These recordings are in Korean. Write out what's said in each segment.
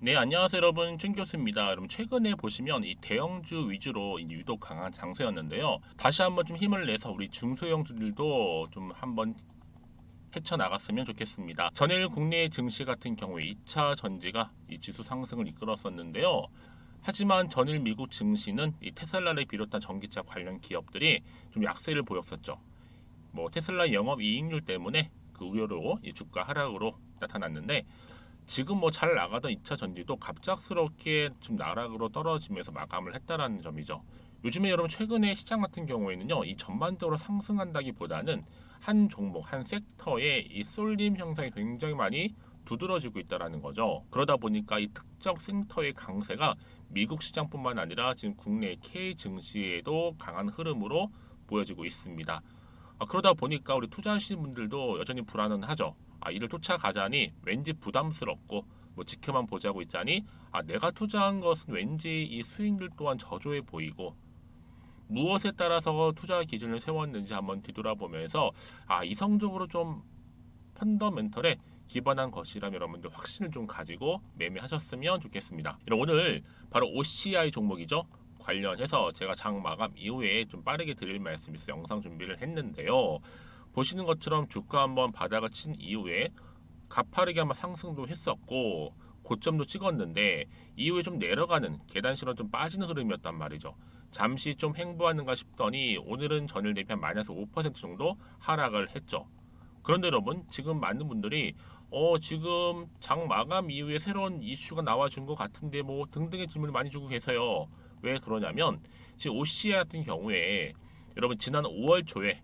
네, 안녕하세요, 여러분. 준 교수입니다. 여러분, 최근에 보시면 이 대형주 위주로 유독 강한 장세였는데요. 다시 한번 좀 힘을 내서 우리 중소형주들도 좀 한번 헤쳐나갔으면 좋겠습니다. 전일 국내 증시 같은 경우에 2차 전지가 이 지수 상승을 이끌었었는데요. 하지만 전일 미국 증시는 이 테슬라를 비롯한 전기차 관련 기업들이 좀 약세를 보였었죠. 테슬라 영업 이익률 때문에 그 우려로 이 주가 하락으로 나타났는데, 지금 잘 나가던 2차 전지도 갑작스럽게 좀 나락으로 떨어지면서 마감을 했다라는 점이죠. 요즘에 여러분 최근에 시장 같은 경우에는요, 이 전반적으로 상승한다기보다는 한 종목, 한 섹터의 이 쏠림 현상이 굉장히 많이 두드러지고 있다라는 거죠. 그러다 보니까 이 특정 섹터의 강세가 미국 시장뿐만 아니라 지금 국내 K 증시에도 강한 흐름으로 보여지고 있습니다. 그러다 보니까 우리 투자하시는 분들도 여전히 불안은 하죠. 이를 쫓아가자니 왠지 부담스럽고 지켜만 보자고 있자니 내가 투자한 것은 왠지 이 수익률 또한 저조해 보이고 무엇에 따라서 투자 기준을 세웠는지 한번 뒤돌아보면서 이성적으로 좀 펀더멘털에 기반한 것이라면 여러분들 확신을 좀 가지고 매매하셨으면 좋겠습니다. 오늘 바로 OCI 종목이죠. 관련해서 제가 장 마감 이후에 좀 빠르게 드릴 말씀 있어 영상 준비를 했는데요. 보시는 것처럼 주가 한번 바닥을 친 이후에 가파르게 한번 상승도 했었고 고점도 찍었는데 이후에 좀 내려가는 계단식으로 좀 빠지는 흐름이었단 말이죠. 잠시 좀 횡보하는가 싶더니 오늘은 전일 대비 한 마이너스 5% 정도 하락을 했죠. 그런데 여러분 지금 많은 분들이 지금 장 마감 이후에 새로운 이슈가 나와준 것 같은데 등등의 질문을 많이 주고 계세요. 왜 그러냐면 지금 OCI 같은 경우에 여러분 지난 5월 초에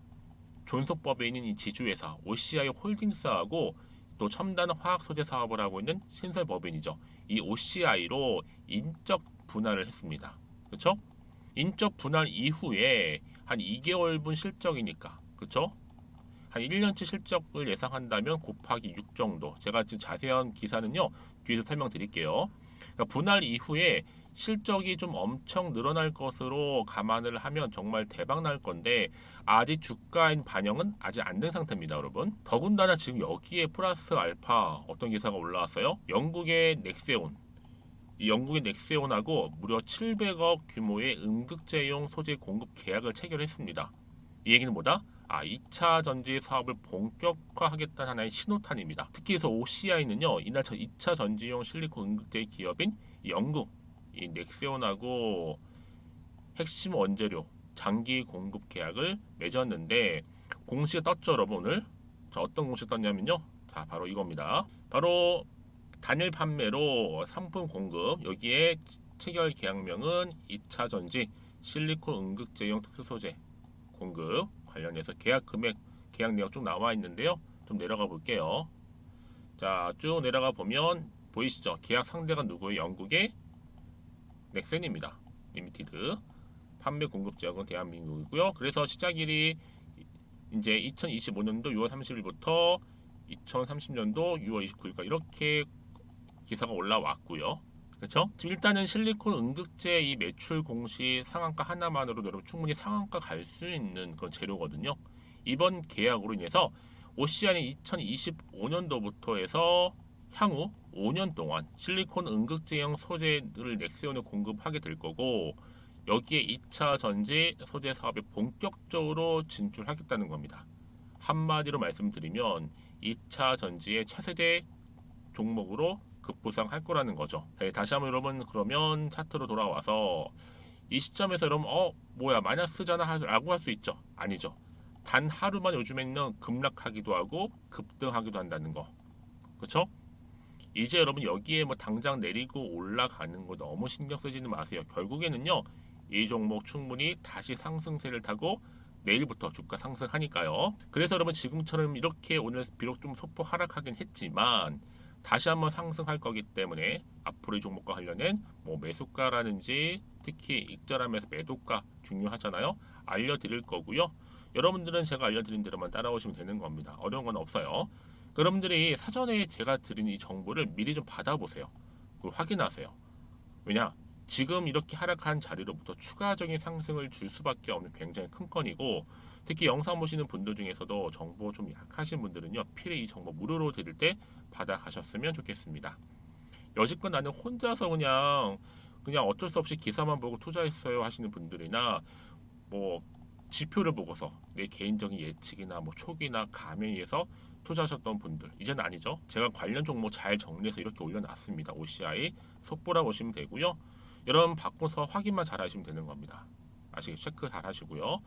존속법에 있는 이 지주회사 OCI 홀딩스하고 또 첨단 화학 소재 사업을 하고 있는 신설법인이죠. 이 OCI로 인적 분할을 했습니다. 그렇죠? 인적 분할 이후에 한 2개월분 실적이니까 그렇죠? 한 1년치 실적을 예상한다면 곱하기 6 정도. 제가 지금 자세한 기사는요 뒤에서 설명드릴게요. 그러니까 분할 이후에 실적이 좀 엄청 늘어날 것으로 감안을 하면 정말 대박 날 건데 아직 주가인 반영은 아직 안 된 상태입니다, 여러분. 더군다나 지금 여기에 플러스 알파 어떤 기사가 올라왔어요? 영국의 넥세온. 이 영국의 넥세온하고 무려 700억 규모의 음극재용 소재 공급 계약을 체결했습니다. 이 얘기는 뭐다? 2차 전지 사업을 본격화하겠다는 하나의 신호탄입니다. 특히 해서 OCI는요, 이날 2차 전지용 실리콘 응급제 기업인 영국 이 넥세온하고 핵심 원재료 장기 공급 계약을 맺었는데 공시가 떴죠, 여러분 오늘. 자, 어떤 공시 떴냐면요, 자 바로 이겁니다. 바로 단일 판매로 상품 공급 여기에 체결 계약명은 2차 전지 실리콘 응급제용 특수 소재 공급 관련해서 계약 금액, 계약 내역 쭉 나와 있는데요. 좀 내려가 볼게요. 자, 쭉 내려가 보면 보이시죠? 계약 상대가 누구예요? 영국의 넥센입니다. 리미티드. 판매 공급 지역은 대한민국이고요. 그래서 시작일이 이제 2025년도 6월 30일부터 2030년도 6월 29일까지 이렇게 기사가 올라왔고요. 그렇죠? 지금 일단은 실리콘 응급제 이 매출 공시 상한가 하나만으로도 여러분 충분히 상한가 갈 수 있는 그런 재료거든요. 이번 계약으로 인해서 오시안이 2025년도부터 해서 향후 5년 동안 실리콘 응급제형 소재를 넥세온에 공급하게 될 거고 여기에 2차 전지 소재 사업에 본격적으로 진출하겠다는 겁니다. 한마디로 말씀드리면 2차 전지의 차세대 종목으로 급부상할 거라는 거죠. 네, 다시 한번 여러분 그러면 차트로 돌아와서 이 시점에서 여러분 뭐야 마이너스잖아 라고 할 수 있죠. 아니죠. 단 하루만 요즘에는 급락하기도 하고 급등하기도 한다는 거. 그렇죠? 이제 여러분 여기에 당장 내리고 올라가는 거 너무 신경 쓰지는 마세요. 결국에는요 이 종목 충분히 다시 상승세를 타고 내일부터 주가 상승하니까요. 그래서 여러분 지금처럼 이렇게 오늘 비록 좀 소폭 하락하긴 했지만 다시 한번 상승할 거기 때문에 앞으로 이 종목과 관련된 매수가라든지 특히 익절하면서 매도가 중요하잖아요. 알려드릴 거고요. 여러분들은 제가 알려드린 대로만 따라오시면 되는 겁니다. 어려운 건 없어요. 여러분들이 사전에 제가 드린 이 정보를 미리 좀 받아보세요. 그걸 확인하세요. 왜냐? 지금 이렇게 하락한 자리로부터 추가적인 상승을 줄 수밖에 없는 굉장히 큰 건이고 특히 영상 보시는 분들 중에서도 정보 좀 약하신 분들은요 필히 이 정보 무료로 드릴 때 받아가셨으면 좋겠습니다. 여지껏 나는 혼자서 그냥 어쩔 수 없이 기사만 보고 투자했어요 하시는 분들이나 뭐 지표를 보고서 내 개인적인 예측이나 뭐 촉이나 감에 의해서 투자하셨던 분들 이제는 아니죠. 제가 관련 종목 잘 정리해서 이렇게 올려놨습니다. OCI 속보라 보시면 되고요. 여러분 바꿔서 확인만 잘 하시면 되는 겁니다. 아시겠죠? 체크 잘 하시고요.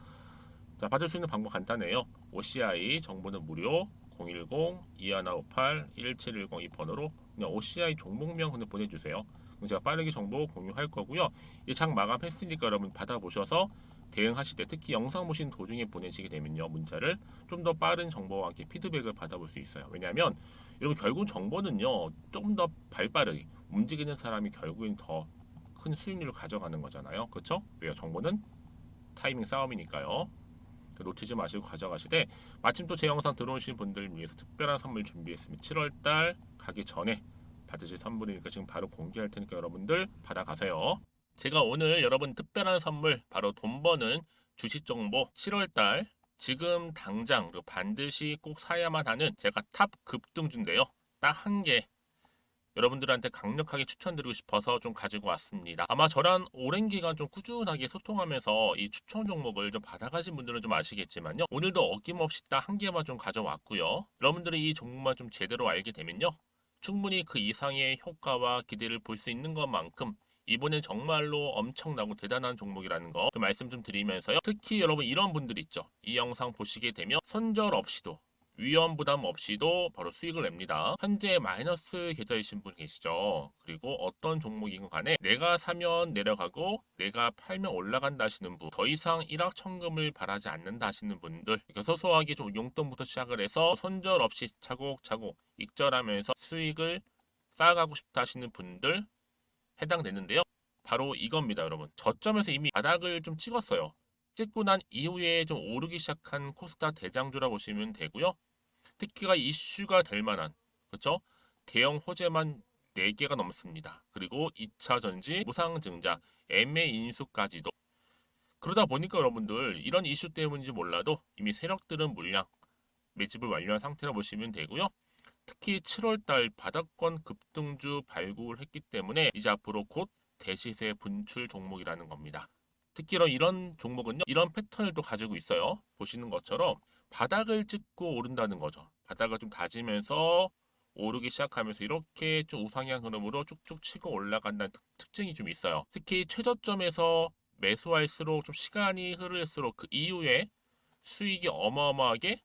자, 받을 수 있는 방법 간단해요. OCI 정보는 무료 010-2158-1710 이 번호로 그냥 OCI 종목명 그냥 보내주세요. 그럼 제가 빠르게 정보 공유할 거고요. 이 장 마감했으니까 여러분 받아보셔서 대응하실 때 특히 영상 보신 도중에 보내시게 되면요. 문자를 좀 더 빠른 정보와 함께 피드백을 받아볼 수 있어요. 왜냐하면 여러분 결국 정보는요. 좀 더 발빠르게 움직이는 사람이 결국엔 더 큰 수익률을 가져가는 거잖아요. 그렇죠? 왜요? 정보는 타이밍 싸움이니까요. 놓치지 마시고 가져가시되 마침 또 제 영상 들어오신 분들 위해서 특별한 선물 준비했습니다. 7월달 가기 전에 받으실 선물이니까 지금 바로 공개할 테니까 여러분들 받아가세요. 제가 오늘 여러분 특별한 선물 바로 돈 버는 주식 정보 7월달 지금 당장 그리고 반드시 꼭 사야만 하는 제가 탑 급등주인데요. 딱 한 개 여러분들한테 강력하게 추천드리고 싶어서 좀 가지고 왔습니다. 아마 저랑 오랜 기간 좀 꾸준하게 소통하면서 이 추천 종목을 좀 받아가신 분들은 좀 아시겠지만요. 오늘도 어김없이 딱 한 개만 좀 가져왔고요. 여러분들이 이 종목만 좀 제대로 알게 되면요. 충분히 그 이상의 효과와 기대를 볼 수 있는 것만큼 이번엔 정말로 엄청나고 대단한 종목이라는 거 좀 말씀 좀 드리면서요. 특히 여러분 이런 분들 있죠. 이 영상 보시게 되면 손절 없이도 위험 부담 없이도 바로 수익을 냅니다. 현재 마이너스 계좌이신 분 계시죠? 그리고 어떤 종목이건 간에 내가 사면 내려가고 내가 팔면 올라간다 하시는 분, 더 이상 일확천금을 바라지 않는다 하시는 분들, 이렇게 소소하게 좀 용돈부터 시작을 해서 손절 없이 차곡차곡 익절하면서 수익을 쌓아가고 싶다 하시는 분들 해당되는데요. 바로 이겁니다, 여러분. 저점에서 이미 바닥을 좀 찍었어요. 찍고 난 이후에 좀 오르기 시작한 코스닥 대장주라 보시면 되고요. 특히가 이슈가 될 만한 그렇죠? 대형 호재만 4개가 넘습니다. 그리고 2차 전지, 무상증자, 애매 인수까지도. 그러다 보니까 여러분들 이런 이슈 때문인지 몰라도 이미 세력들은 물량 매집을 완료한 상태라 보시면 되고요. 특히 7월달 바닥권 급등주 발굴을 했기 때문에 이제 앞으로 곧 대시세 분출 종목이라는 겁니다. 특히 이런 종목은요. 이런 패턴을 또 가지고 있어요. 보시는 것처럼 바닥을 찍고 오른다는 거죠. 바닥을 좀 다지면서 오르기 시작하면서 이렇게 좀 우상향 흐름으로 쭉쭉 치고 올라간다는 특징이 좀 있어요. 특히 최저점에서 매수할수록 좀 시간이 흐를수록 그 이후에 수익이 어마어마하게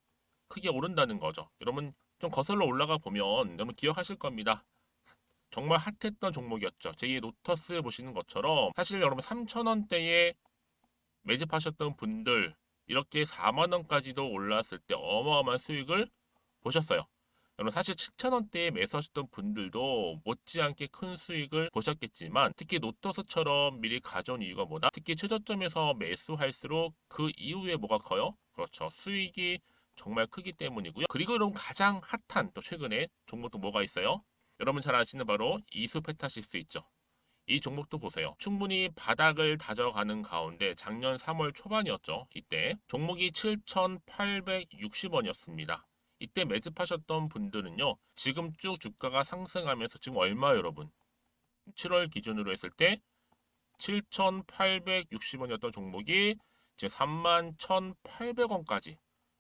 크게 오른다는 거죠. 여러분 좀 거슬러 올라가 보면 여러분 기억하실 겁니다. 정말 핫했던 종목이었죠. 제2 로터스 보시는 것처럼 사실 여러분 3,000원대에 매집하셨던 분들 이렇게 4만 원까지도 올랐을 때 어마어마한 수익을 보셨어요. 여러분 사실 7,000원대에 매수하셨던 분들도 못지않게 큰 수익을 보셨겠지만 특히 노터스처럼 미리 가져온 이유가 뭐다? 특히 최저점에서 매수할수록 그 이후에 뭐가 커요? 그렇죠. 수익이 정말 크기 때문이고요. 그리고 여러분 가장 핫한 또 최근에 종목도 뭐가 있어요? 여러분 잘 아시는 바로 이수페타식스 있죠. 이 종목도 보세요. 충분히 바닥을 다져가는 가운데 작년 3월 초반이었죠. 이때 종목이 7,860원이었습니다. 이때 매집하셨던 분들은요. 지금 쭉 주가가 상승하면서 지금 얼마 여러분? 7월 기준으로 했을 때 7,860원이었던 종목이 이제 31,800원까지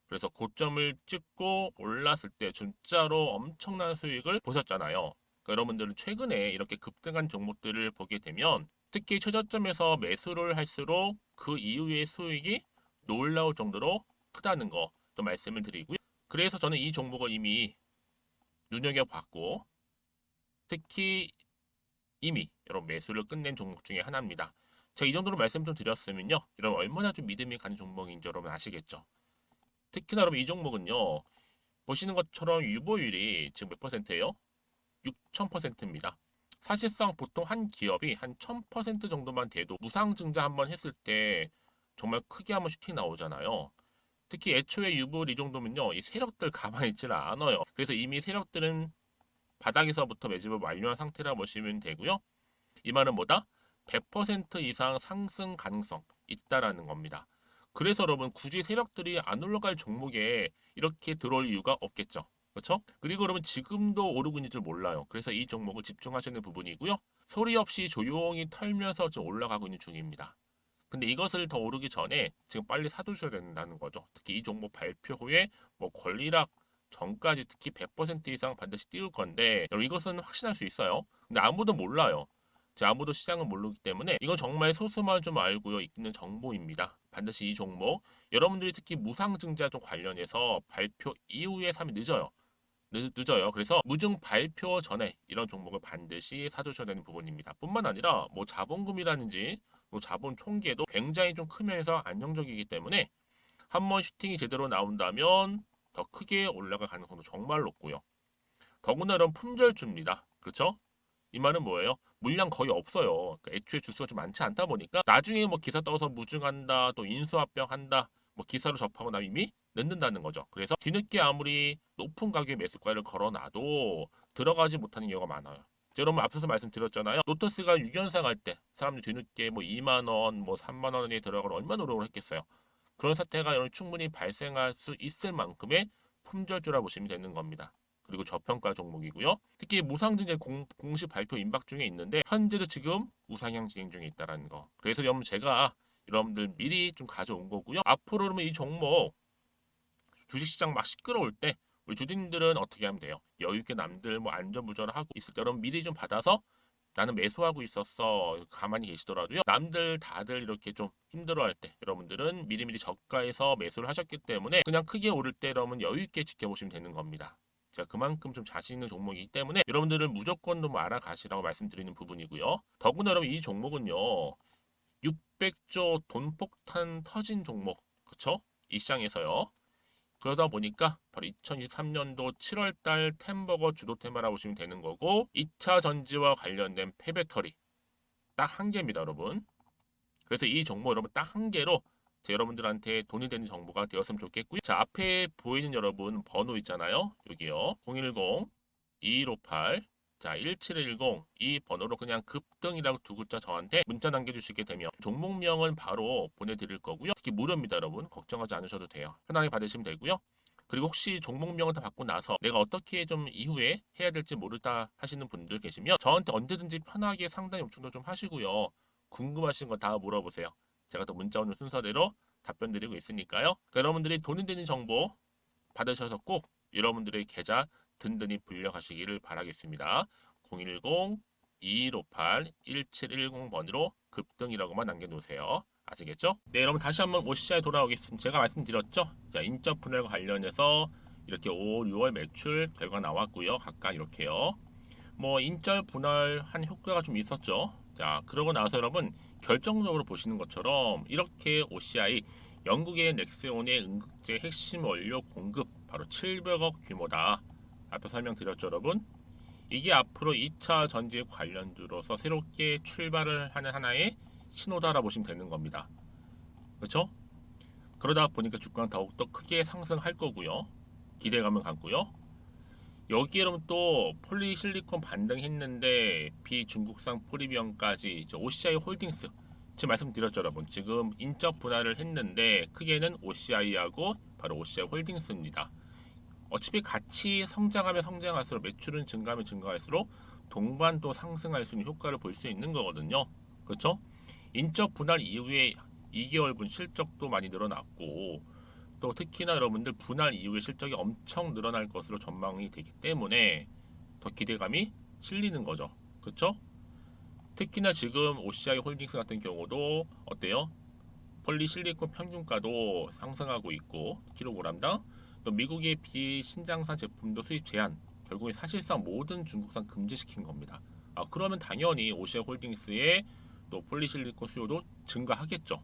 그래서 고점을 찍고 올랐을 때 진짜로 엄청난 수익을 보셨잖아요. 그러니까 여러분들은 최근에 이렇게 급등한 종목들을 보게 되면 특히 최저점에서 매수를 할수록 그 이후의 수익이 놀라울 정도로 크다는 거 또 말씀을 드리고요. 그래서 저는 이 종목을 이미 눈여겨봤고 특히 이미 여러분 매수를 끝낸 종목 중에 하나입니다. 제가 이 정도로 말씀 좀 드렸으면요. 여러분 얼마나 좀 믿음이 가는 종목인지 여러분 아시겠죠? 특히나 여러분 이 종목은요. 보시는 것처럼 유보율이 지금 몇 퍼센트예요? 6,000%입니다. 사실상 보통 한 기업이 한 1,000% 정도만 돼도 무상증자 한번 했을 때 정말 크게 한번 슈팅 나오잖아요. 특히 애초에 유보율 이 정도면요. 이 세력들 가만히 있지는 않아요. 그래서 이미 세력들은 바닥에서부터 매집을 완료한 상태라 보시면 되고요. 이 말은 뭐다? 100% 이상 상승 가능성 있다라는 겁니다. 그래서 여러분 굳이 세력들이 안 올라갈 종목에 이렇게 들어올 이유가 없겠죠. 그렇죠? 그리고 그러면 지금도 오르고 있는 줄 몰라요. 그래서 이 종목을 집중하셔야 되는 부분이고요. 소리 없이 조용히 털면서 좀 올라가고 있는 중입니다. 근데 이것을 더 오르기 전에 지금 빨리 사두셔야 된다는 거죠. 특히 이 종목 발표 후에 뭐 권리락 전까지 특히 100% 이상 반드시 띄울 건데 여러분 이것은 확신할 수 있어요. 근데 아무도 몰라요. 아무도 시장은 모르기 때문에 이건 정말 소수만 좀 알고요 있는 정보입니다. 반드시 이 종목 여러분들이 특히 무상증자 좀 관련해서 발표 이후에 사면 늦어요. 늦어요. 그래서 무증 발표 전에 이런 종목을 반드시 사두셔야 되는 부분입니다. 뿐만 아니라 뭐 자본금이라든지 뭐 자본 총계도 굉장히 좀 크면서 안정적이기 때문에 한번 슈팅이 제대로 나온다면 더 크게 올라갈 가능성도 정말 높고요. 더구나 이런 품절주입니다. 그렇죠? 이 말은 뭐예요? 물량 거의 없어요. 그러니까 애초에 주수가 좀 많지 않다 보니까 나중에 뭐 기사 떠서 무증한다, 또 인수합병한다, 뭐 기사로 접하고 나면 이미 늦는다는 거죠. 그래서 뒤늦게 아무리 높은 가격의 매수가를 걸어놔도 들어가지 못하는 경우가 많아요. 여러분 앞서서 말씀드렸잖아요. 로터스가 6연상 할 때 사람들이 뒤늦게 뭐 2만 원, 뭐 3만 원에 들어가면 얼마나 노력을 했겠어요. 그런 사태가 충분히 발생할 수 있을 만큼의 품절주라 보시면 되는 겁니다. 그리고 저평가 종목이고요. 특히 무상증자 공식 발표 임박 중에 있는데 현재도 지금 우상향 진행 중에 있다는 거. 그래서 여러분 제가 여러분들 미리 좀 가져온 거고요. 앞으로 그러면 이 종목 주식시장 막 시끄러울 때 우리 주주님들은 어떻게 하면 돼요? 여유 있게 남들 뭐 안전부전을 하고 있을 때 여러분 미리 좀 받아서 나는 매수하고 있었어. 가만히 계시더라도요. 남들 다들 이렇게 좀 힘들어할 때 여러분들은 미리미리 저가에서 매수를 하셨기 때문에 그냥 크게 오를 때 여러분 여유 있게 지켜보시면 되는 겁니다. 제가 그만큼 좀 자신 있는 종목이기 때문에 여러분들은 무조건 좀 알아가시라고 말씀드리는 부분이고요. 더구나 여러분 이 종목은요. 600조 돈폭탄 터진 종목. 그쵸? 이 시장에서요. 그러다 보니까 바로 2023년도 7월달 템버거 주도 테마라고 보시면 되는 거고 2차 전지와 관련된 폐배터리 딱 한 개입니다, 여러분. 그래서 이 정보 여러분 딱 한 개로 여러분들한테 돈이 되는 정보가 되었으면 좋겠고요. 자, 앞에 보이는 여러분 번호 있잖아요. 여기요. 010-2158 자, 1710 이 번호로 그냥 급등이라고 두 글자 저한테 문자 남겨주시게 되면 종목명은 바로 보내드릴 거고요. 특히 무료입니다, 여러분. 걱정하지 않으셔도 돼요. 편하게 받으시면 되고요. 그리고 혹시 종목명을 다 받고 나서 내가 어떻게 좀 이후에 해야 될지 모르다 하시는 분들 계시면 저한테 언제든지 편하게 상담 요청도 좀 하시고요. 궁금하신 거 다 물어보세요. 제가 또 문자 오는 순서대로 답변 드리고 있으니까요. 그러니까 여러분들이 돈이 되는 정보 받으셔서 꼭 여러분들의 계좌 든든히 불려가시기를 바라겠습니다. 010-2158-1710번으로 급등이라고만 남겨놓으세요. 아시겠죠? 네, 여러분 다시 한번 OCI 돌아오겠습니다. 제가 말씀드렸죠? 자, 인적 분할과 관련해서 이렇게 5, 6월 매출 결과 나왔고요. 각각 이렇게요. 뭐 인적 분할한 효과가 좀 있었죠. 자, 그러고 나서 여러분 결정적으로 보시는 것처럼 이렇게 OCI 영국의 넥스온의 응급제 핵심 원료 공급 바로 700억 규모다. 앞에 설명드렸죠, 여러분. 이게 앞으로 2차 전지에 관련주로서 새롭게 출발을 하는 하나의 신호다라 보시면 되는 겁니다. 그렇죠? 그러다 보니까 주가는 더욱더 크게 상승할 거고요. 기대감을 갖고요. 여기에 그러면 또 폴리실리콘 반등했는데 비중국산 포리비언까지 OCI 홀딩스 지금 말씀드렸죠, 여러분. 지금 인적 분할을 했는데 크게는 OCI하고 바로 OCI 홀딩스입니다. 어차피 같이 성장하면 성장할수록 매출은 증가하면 증가할수록 동반 또 상승할 수 있는 효과를 볼 수 있는 거거든요. 그렇죠? 인적 분할 이후에 2개월분 실적도 많이 늘어났고 또 특히나 여러분들 분할 이후에 실적이 엄청 늘어날 것으로 전망이 되기 때문에 더 기대감이 실리는 거죠. 그렇죠? 특히나 지금 OCI 홀딩스 같은 경우도 어때요? 폴리실리콘 평균가도 상승하고 있고 킬로그램당 또 미국의 비신장산 제품도 수입 제한 결국에 사실상 모든 중국산 금지시킨 겁니다. 그러면 당연히 OCI 홀딩스의 또 폴리실리콘 수요도 증가하겠죠.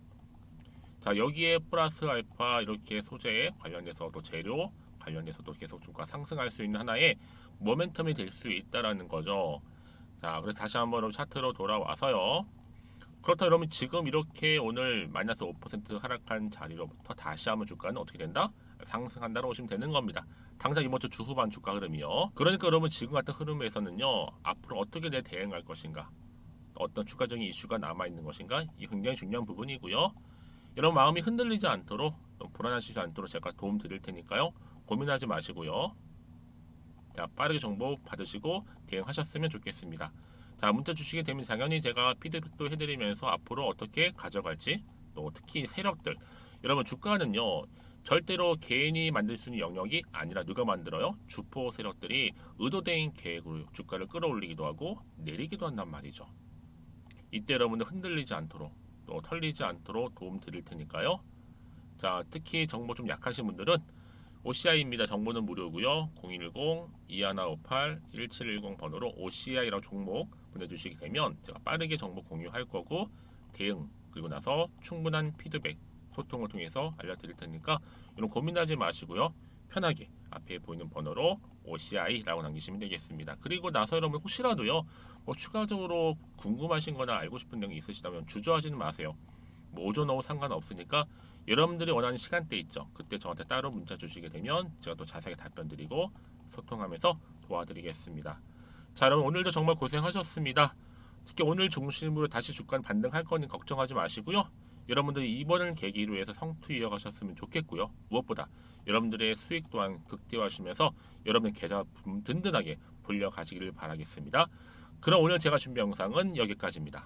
자, 여기에 플러스 알파 이렇게 소재 관련해서 또 재료 관련해서도 계속 주가 상승할 수 있는 하나의 모멘텀이 될 수 있다라는 거죠. 자, 그래서 다시 한번 차트로 돌아와서요. 그렇다 그러면 지금 이렇게 오늘 마이너스 5% 하락한 자리로부터 다시 한번 주가는 어떻게 된다? 상승한다고 보시면 되는 겁니다. 당장 이번 주 후반 주가 흐름이요. 그러니까 여러분 지금 같은 흐름에서는요. 앞으로 어떻게 대응할 것인가? 어떤 추가적인 이슈가 남아있는 것인가? 이 굉장히 중요한 부분이고요. 여러분 마음이 흔들리지 않도록 불안하시지 않도록 제가 도움 드릴 테니까요. 고민하지 마시고요. 자, 빠르게 정보 받으시고 대응하셨으면 좋겠습니다. 자, 문자 주시게 되면 당연히 제가 피드백도 해드리면서 앞으로 어떻게 가져갈지, 또 특히 세력들, 여러분 주가는요 절대로 개인이 만들 수 있는 영역이 아니라 누가 만들어요? 주포 세력들이 의도된 계획으로 주가를 끌어올리기도 하고 내리기도 한단 말이죠. 이때 여러분들 흔들리지 않도록, 또 털리지 않도록 도움 드릴 테니까요. 자, 특히 정보 좀 약하신 분들은 OCI입니다. 정보는 무료고요. 010-2158-1710 번호로 OCI라고 종목 보내주시게 되면 제가 빠르게 정보 공유할 거고 대응, 그리고 나서 충분한 피드백, 소통을 통해서 알려드릴 테니까 이런 고민하지 마시고요. 편하게 앞에 보이는 번호로 OCI라고 남기시면 되겠습니다. 그리고 나서 여러분 혹시라도요 뭐 추가적으로 궁금하신 거나 알고 싶은 내용이 있으시다면 주저하지는 마세요. 뭐 오전 오후 상관없으니까 여러분들이 원하는 시간대 있죠. 그때 저한테 따로 문자 주시게 되면 제가 또 자세하게 답변 드리고 소통하면서 도와드리겠습니다. 자, 여러분 오늘도 정말 고생하셨습니다. 특히 오늘 중심으로 다시 주가는 반등할 거니 걱정하지 마시고요. 여러분들이 이번을 계기로 해서 성투 이어가셨으면 좋겠고요. 무엇보다 여러분들의 수익 또한 극대화하시면서 여러분의 계좌 든든하게 불려가시기를 바라겠습니다. 그럼 오늘 제가 준비한 영상은 여기까지입니다.